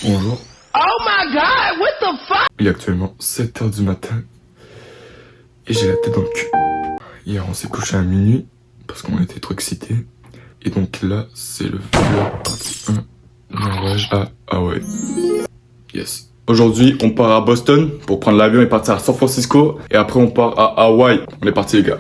Bonjour. Oh my god, what the fuck? Il est actuellement 7h du matin et j'ai la tête dans le cul. Hier on s'est couché à minuit parce qu'on était trop excités. Et donc là c'est le vlog partie 1. Norvège à Hawaï. Yes. Aujourd'hui on part à Boston pour prendre l'avion et partir à San Francisco. Et après on part à Hawaï. On est parti les gars.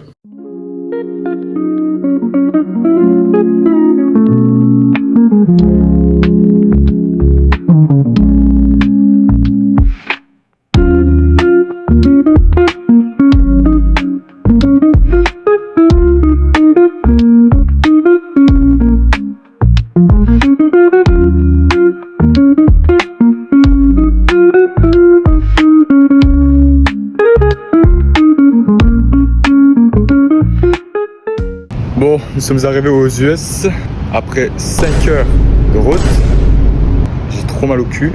Bon, nous sommes arrivés aux US après 5 heures de route. J'ai trop mal au cul.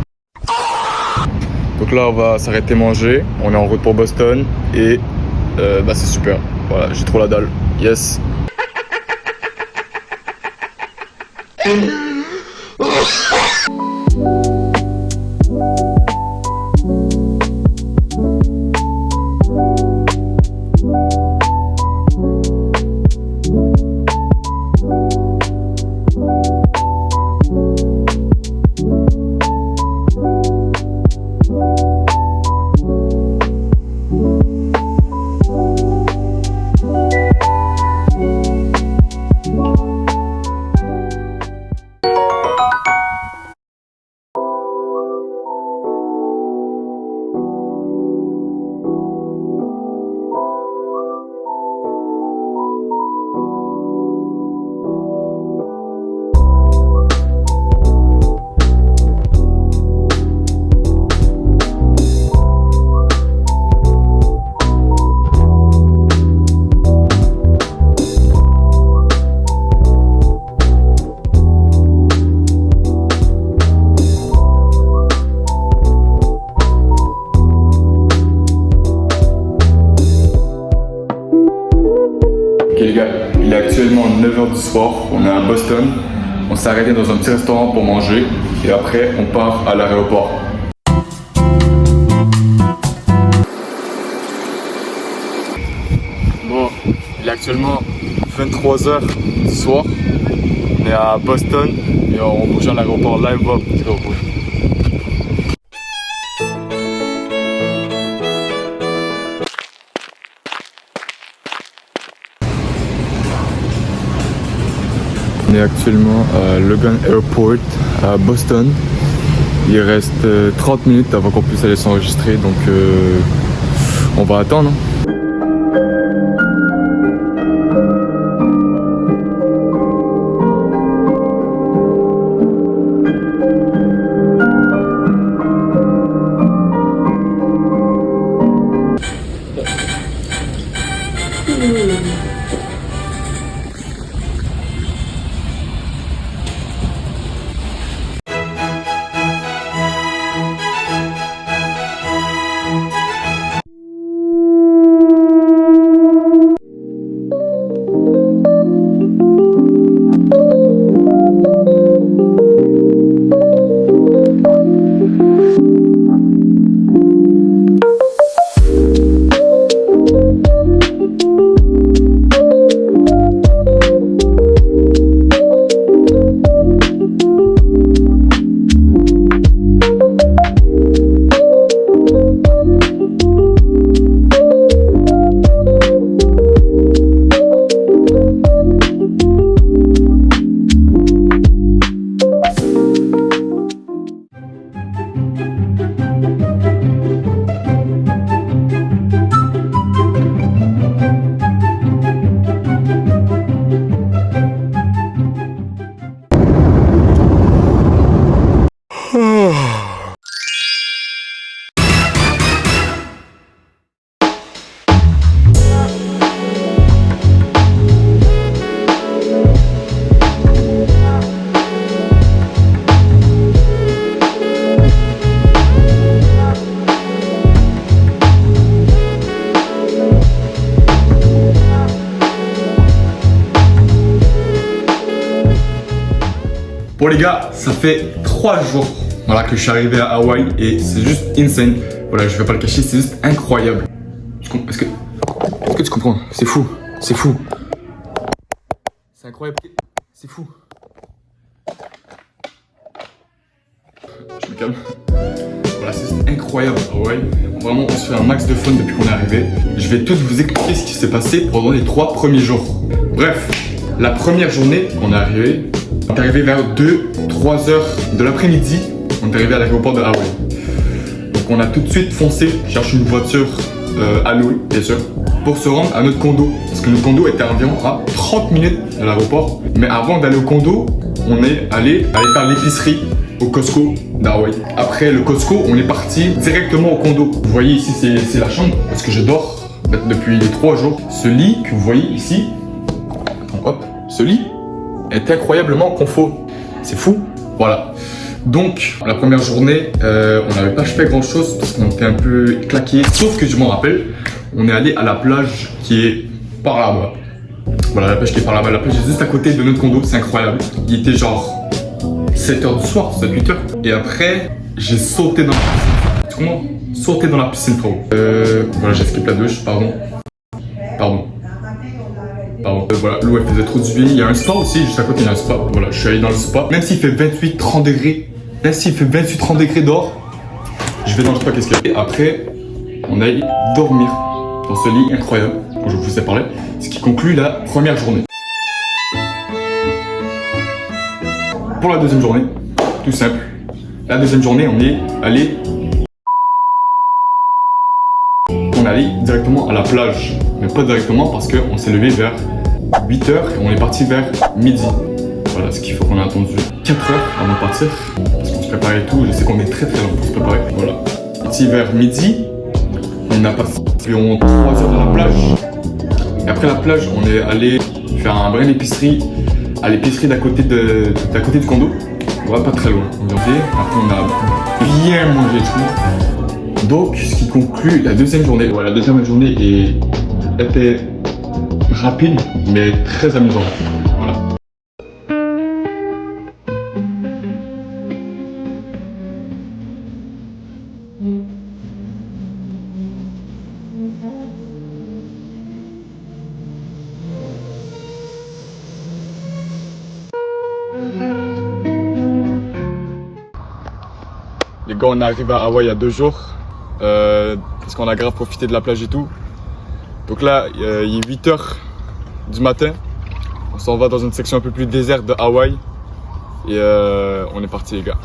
Donc là, on va s'arrêter manger. On est en route pour Boston et c'est super. Voilà, j'ai trop la dalle. Yes. Ok les gars, il est actuellement 9h du soir, on est à Boston, on s'est arrêté dans un petit restaurant pour manger et après on part à l'aéroport. Bon, il est actuellement 23h du soir, on est à Boston et on bouge à l'aéroport live up, let's go, bouge. On est actuellement à Logan Airport à Boston. Il reste 30 minutes avant qu'on puisse aller s'enregistrer, donc on va attendre. Bon les gars, ça fait 3 jours, voilà, que je suis arrivé à Hawaï et c'est juste insane. Voilà, je vais pas le cacher, c'est juste incroyable. Est-ce que tu comprends? C'est fou, c'est fou. C'est incroyable, c'est fou. Je me calme. Voilà, c'est juste incroyable à Hawaï. Vraiment, on se fait un max de fun depuis qu'on est arrivé. Je vais tout vous expliquer ce qui s'est passé pendant les 3 premiers jours. Bref, la première journée, on est arrivé vers 2-3 heures de l'après-midi. On est arrivé à l'aéroport de Hawaï. Donc on a tout de suite foncé chercher une voiture à louer, bien sûr, pour se rendre à notre condo. Parce que notre condo était environ à 30 minutes de l'aéroport. Mais avant d'aller au condo, on est allé faire l'épicerie au Costco d'Hawaï. Après le Costco, on est parti directement au condo. Vous voyez ici, c'est la chambre parce que je dors depuis les 3 jours. Ce lit que vous voyez ici, hop, ce lit est incroyablement confort. C'est fou. Voilà. Donc, la première journée, on n'avait pas fait grand chose parce qu'on était un peu claqués. Sauf que je m'en rappelle, on est allé à la plage qui est par là-bas. Voilà, la plage qui est par là-bas. La plage est juste à côté de notre condo, c'est incroyable. Il était genre 7h du soir, 7-8h. Et après, j'ai sauté dans la piscine. Comment? Sauté dans la piscine, frérot. Voilà, j'ai skippé la douche, pardon. Voilà, l'eau elle faisait trop du bien. Il y a un spa aussi, juste à côté il y a un spa. Voilà, je suis allé dans le spa. Même s'il fait 28-30 degrés, dehors, je vais dans le spa, qu'est-ce qu'il y a. Et après, on aille dormir dans ce lit incroyable, dont je vous ai parlé. Ce qui conclut la première journée. Pour la deuxième journée, tout simple. La deuxième journée, on est allé directement à la plage. Mais pas directement parce qu'on s'est levé vers 8h et on est parti vers midi. Voilà, ce qu'il faut qu'on a attendu 4 heures avant de partir. Parce qu'on se préparait et tout. Je sais qu'on est très long pour se préparer. Voilà. Parti vers midi, on a passé environ 3 heures à la plage. Et après la plage, on est allé faire un brin d'épicerie à l'épicerie d'à côté du condo. Voilà, pas très loin. Après on a bien mangé tout. Donc, ce qui conclut la deuxième journée. Voilà, la deuxième journée était rapide, mais très amusante. Voilà. Les gars, on est arrivé à Hawaï il y a 2 jours. Parce qu'on a grave profité de la plage et tout. Donc là, il est 8h du matin. On s'en va dans une section un peu plus déserte de Hawaï. Et on est parti les gars.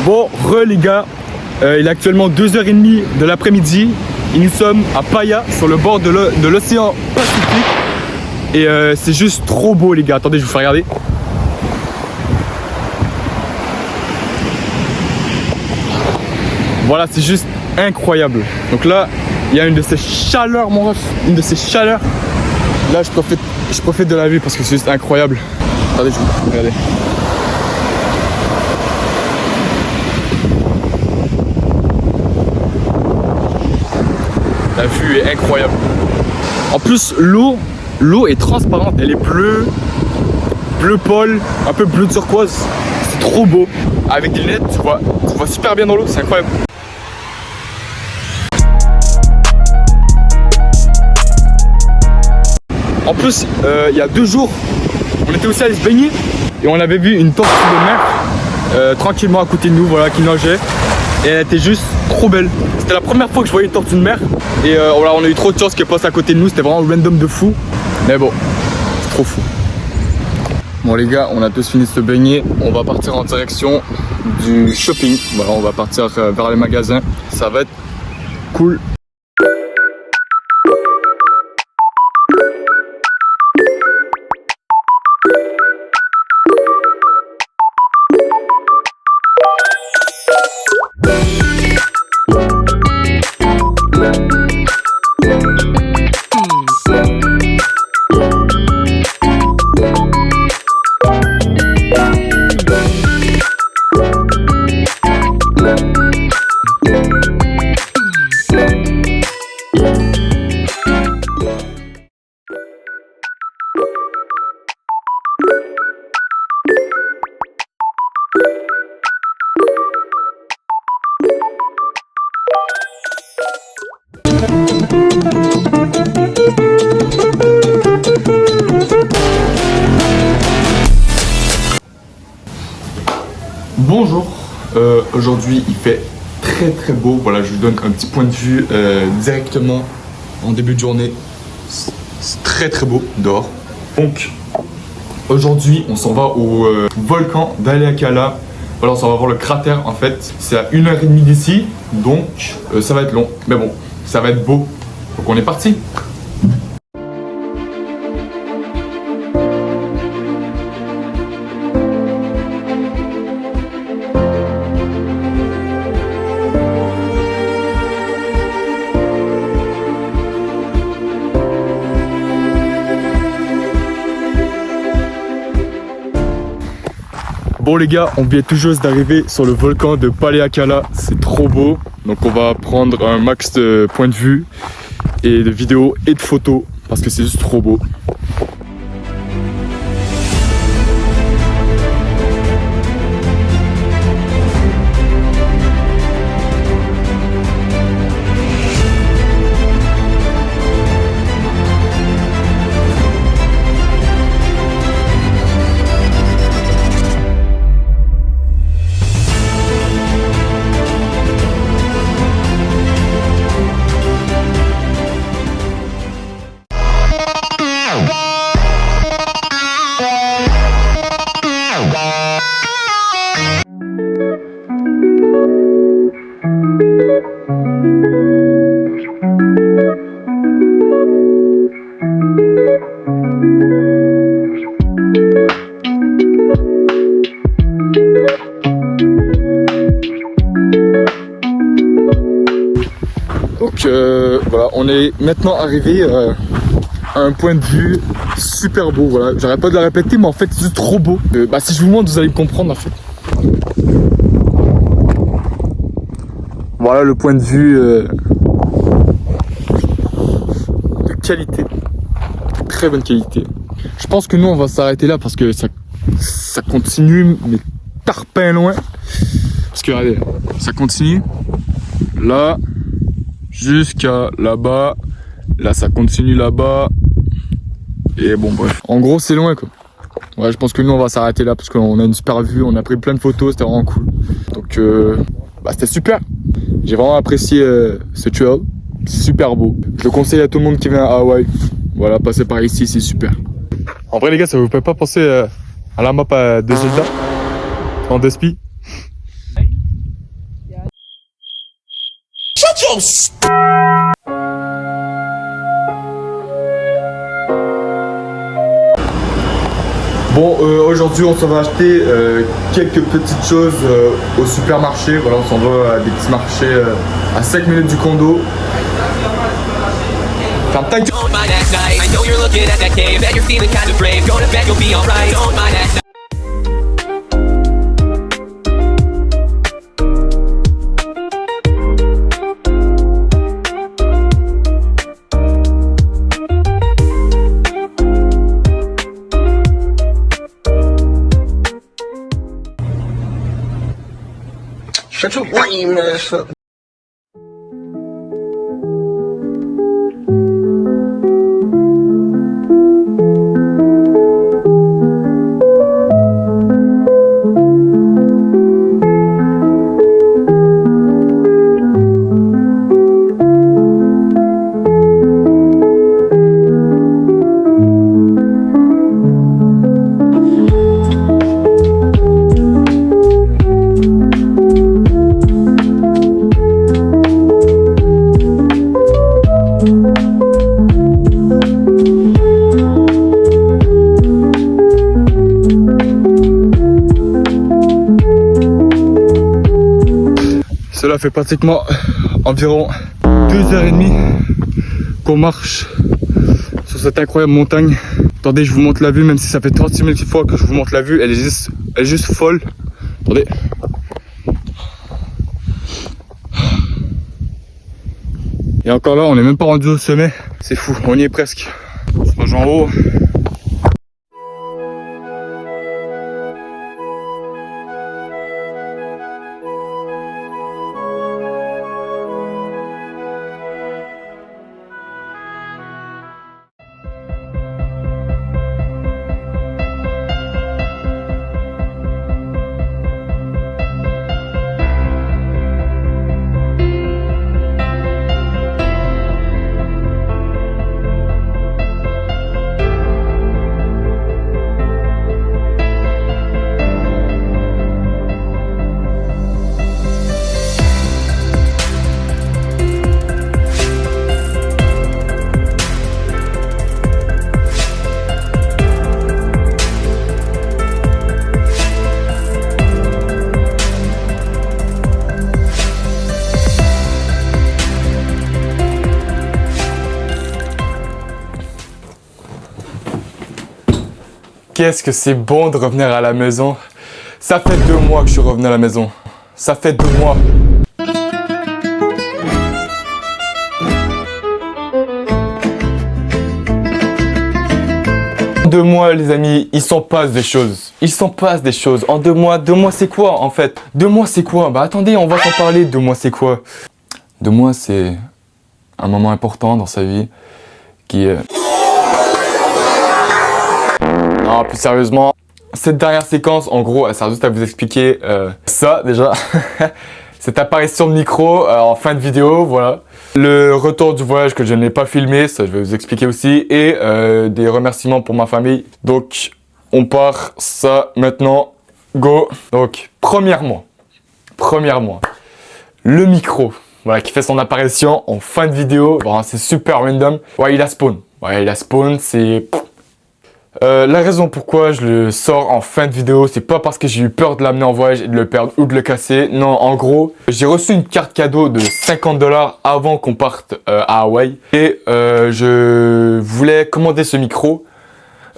Bon, les gars, il est actuellement 2h30 de l'après-midi et nous sommes à Paia, sur le bord de l'océan Pacifique. Et c'est juste trop beau les gars, attendez je vous fais regarder. Voilà, c'est juste incroyable. Donc là, il y a une de ces chaleurs mon ref, une de ces chaleurs. Là je profite de la vue parce que c'est juste incroyable. Attendez, je vous regardez. La vue est incroyable. En plus, l'eau est transparente, elle est bleu pâle, un peu bleu turquoise. C'est trop beau. Avec des lunettes, tu vois super bien dans l'eau, c'est incroyable. En plus, il y a 2 jours, on était aussi allé se baigner et on avait vu une tortue de mer tranquillement à côté de nous, voilà, qui nageait. Et elle était juste trop belle. C'était la première fois que je voyais une tortue de mer. Et voilà, on a eu trop de chance qu'elle passe à côté de nous. C'était vraiment random de fou. Mais bon, c'est trop fou. Bon les gars, on a tous fini de se baigner. On va partir en direction du shopping. Voilà, on va partir vers les magasins. Ça va être cool. Bonjour, aujourd'hui il fait très beau, voilà, je vous donne un petit point de vue directement en début de journée. C'est très beau dehors. Donc aujourd'hui on s'en va au volcan d'Haleakala. Voilà, on s'en va voir le cratère en fait. C'est à 1h30 d'ici, donc ça va être long, mais bon, ça va être beau. Donc on est parti. Bon les gars, on vient tout juste d'arriver sur le volcan de Haleakala, c'est trop beau. Donc on va prendre un max de points de vue et de vidéos et de photos parce que c'est juste trop beau. Donc voilà, on est maintenant arrivé à un point de vue super beau. Voilà, j'arrête pas de le répéter, mais en fait c'est trop beau. Si je vous montre, vous allez me comprendre en fait. Voilà le point de vue de qualité, très bonne qualité. Je pense que nous on va s'arrêter là parce que ça continue, mais tarpin loin. Parce que regardez, ça continue là jusqu'à là-bas. Là ça continue là-bas. Et bon bref. En gros c'est loin quoi. Ouais, je pense que nous on va s'arrêter là parce qu'on a une super vue, on a pris plein de photos, c'était vraiment cool. Donc c'était super. J'ai vraiment apprécié ce trail. Super beau. Je le conseille à tout le monde qui vient à Hawaï. Voilà, passer par ici, c'est super. En vrai les gars, ça vous fait pas penser à la map de Zelda en Despi? Bon, aujourd'hui on s'en va acheter quelques petites choses au supermarché. Voilà, on s'en va à des petits marchés à 5 minutes du condo. Ferme ta gueule. Shut your lame ass up. fait pratiquement environ 2h30 qu'on marche sur cette incroyable montagne. Attendez, je vous montre la vue, même si ça fait 36 000 fois que je vous montre la vue, elle est juste folle. Attendez. Et encore là, on n'est même pas rendu au sommet. C'est fou, on y est presque. On se rejoint en haut. Qu'est-ce que c'est bon de revenir à la maison. Ça fait 2 mois que je suis revenu à la maison. Ça fait 2 mois. En 2 mois, les amis, il s'en passe des choses. Il s'en passe des choses. En 2 mois c'est quoi en fait? 2 mois c'est quoi? Bah attendez, on va s'en parler. 2 mois c'est quoi? 2 mois c'est un moment important dans sa vie qui est... Non, plus sérieusement, cette dernière séquence, en gros, elle sert juste à vous expliquer ça déjà. Cette apparition de micro en fin de vidéo, voilà. Le retour du voyage que je n'ai pas filmé, ça je vais vous expliquer aussi. Et des remerciements pour ma famille. Donc, on part ça maintenant. Go. Donc, premièrement, le micro, voilà, qui fait son apparition en fin de vidéo. Bon, c'est super random. Ouais, il a spawn, c'est... la raison pourquoi je le sors en fin de vidéo, c'est pas parce que j'ai eu peur de l'amener en voyage et de le perdre ou de le casser. Non, en gros, j'ai reçu une carte cadeau de 50 $ avant qu'on parte à Hawaï. Et je voulais commander ce micro.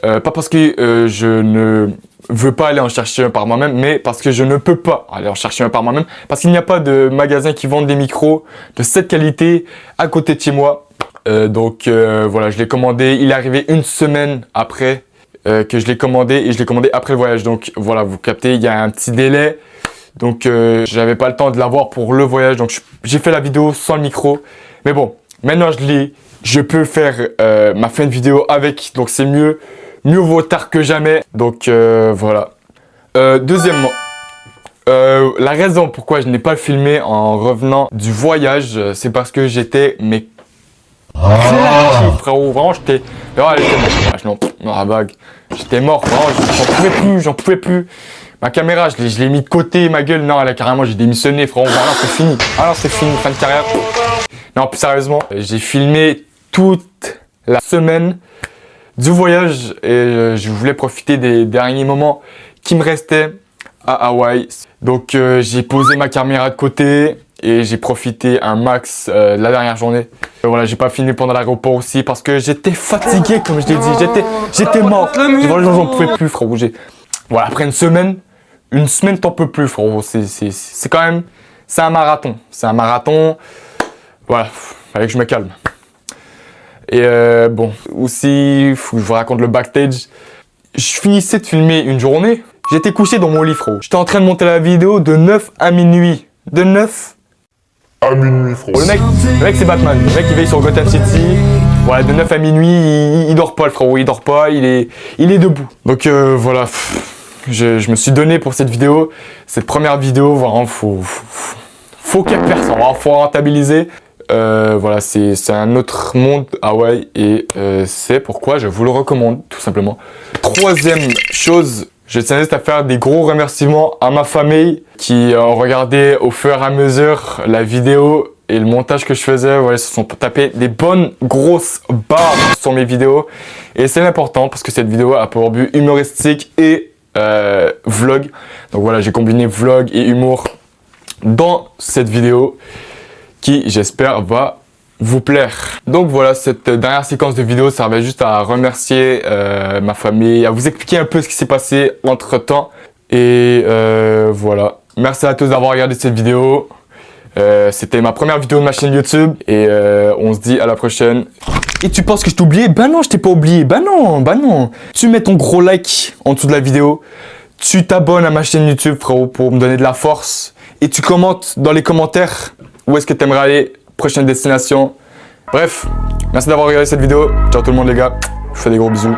Pas parce que je ne veux pas aller en chercher un par moi-même, mais parce que je ne peux pas aller en chercher un par moi-même. Parce qu'il n'y a pas de magasin qui vendent des micros de cette qualité à côté de chez moi. Donc voilà, je l'ai commandé, il est arrivé 1 semaine après que je l'ai commandé et je l'ai commandé après le voyage. Donc voilà, vous captez, il y a un petit délai. Donc j'avais pas le temps de l'avoir pour le voyage, donc j'ai fait la vidéo sans le micro. Mais bon, maintenant je l'ai, je peux faire ma fin de vidéo avec, donc c'est mieux vaut tard que jamais. Donc voilà. Deuxièmement, la raison pourquoi je n'ai pas filmé en revenant du voyage, c'est parce que j'étais frérot, vraiment j'étais... Non, bague. J'étais mort, vraiment, j'en pouvais plus. Ma caméra, je l'ai mis de côté, ma gueule, non, là carrément j'ai démissionné, frérot, voilà, c'est fini. Alors c'est fini, fin de carrière. Non, plus sérieusement, j'ai filmé toute la semaine du voyage et je voulais profiter des derniers moments qui me restaient à Hawaï. Donc j'ai posé ma caméra de côté et j'ai profité un max de la dernière journée. Voilà, j'ai pas fini pendant l'aéroport aussi parce que j'étais fatigué, comme je l'ai dit, j'étais mort. Devant les gens, j'en pouvais plus, frérot. Voilà, après une semaine t'en peux plus, frérot. C'est quand même, c'est un marathon. Voilà, fallait que je me calme. Et bon, aussi, faut que je vous raconte le backstage. Je finissais de filmer une journée, j'étais couché dans mon lit, frérot. J'étais en train de monter la vidéo de 9 à minuit. De 9 à minuit, frérot. Le mec c'est Batman. Le mec il veille sur Gotham City. Voilà, de 9 à minuit, il dort pas, le frérot. Il dort pas, il est debout. Donc voilà, je me suis donné pour cette vidéo. Cette première vidéo, vraiment, faut qu'elle perce, faut rentabiliser. Voilà, c'est un autre monde, Hawaï, et c'est pourquoi je vous le recommande, tout simplement. Troisième chose, je tiens juste à faire des gros remerciements à ma famille qui ont regardé au fur et à mesure la vidéo et le montage que je faisais. Voilà, ils se sont tapés des bonnes grosses barres sur mes vidéos. Et c'est important parce que cette vidéo a pour but humoristique et vlog. Donc voilà, j'ai combiné vlog et humour dans cette vidéo qui, j'espère, va vous plaire. Donc voilà, cette dernière séquence de vidéo servait juste à remercier ma famille, à vous expliquer un peu ce qui s'est passé entre temps. Et voilà. Merci à tous d'avoir regardé cette vidéo. C'était ma première vidéo de ma chaîne YouTube. Et on se dit à la prochaine. Et tu penses que je t'ai oublié? Bah non, je t'ai pas oublié. Bah non. Tu mets ton gros like en dessous de la vidéo. Tu t'abonnes à ma chaîne YouTube, frérot, pour me donner de la force. Et tu commentes dans les commentaires où est-ce que tu aimerais aller, prochaine destination. Bref, merci d'avoir regardé cette vidéo. Ciao tout le monde les gars, je vous fais des gros bisous.